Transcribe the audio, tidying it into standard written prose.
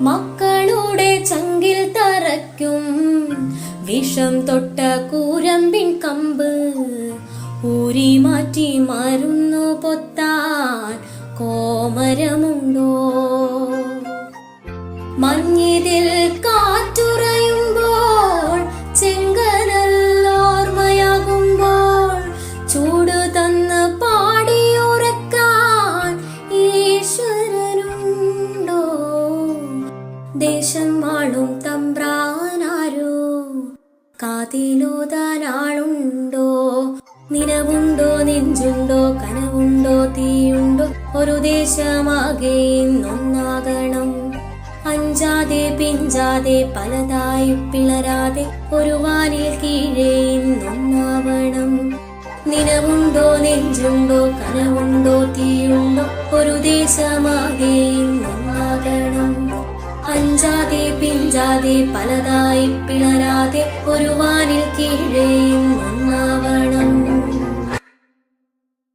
മക്കളുടെ ചങ്കിൽ തറയ്ക്കും വിഷം തൊട്ട കൂരമ്പിൻ കമ്പ് ഊരി മാറ്റി മരുന്നു പൊത്താൻ കോമരമുണ്ടോ? മഞ്ഞിതിൽ കാറ്റുറയുമ്പോൾ ചെങ്കനൽ ഓർമ്മയാകുമ്പോൾ ചൂട് തന്ന് പാടിയുറക്കാൻ ഈശ്വരനുണ്ടോ? ദേശം ആളും തമ്പ്രാനാരോ കാതിലോതാനാളുണ്ടോ? നിലവുണ്ടോ, നെഞ്ചുണ്ടോ, കനവുണ്ടോ, തീയുണ്ടോ? ഒരു ദേശമാകെ ഇന്നൊന്നാകണം. അഞ്ചാതെ പിഞ്ചാതെ പലതായി പിളരാതെ ഒരു വാനിൽ കീഴേ ഇന്നൊന്നാവണം. നിലവുണ്ടോ, നെഞ്ചുണ്ടോ, കനവുണ്ടോ, തീയുണ്ടോ? ഒരു ദേശമാകെ ഇന്നൊന്നാകണം. അഞ്ചാതെ പിഞ്ചാതെ പലതായി പിളരാതെ ഒരു വാനിൽ കീഴേ ഇന്നൊന്നാകണം.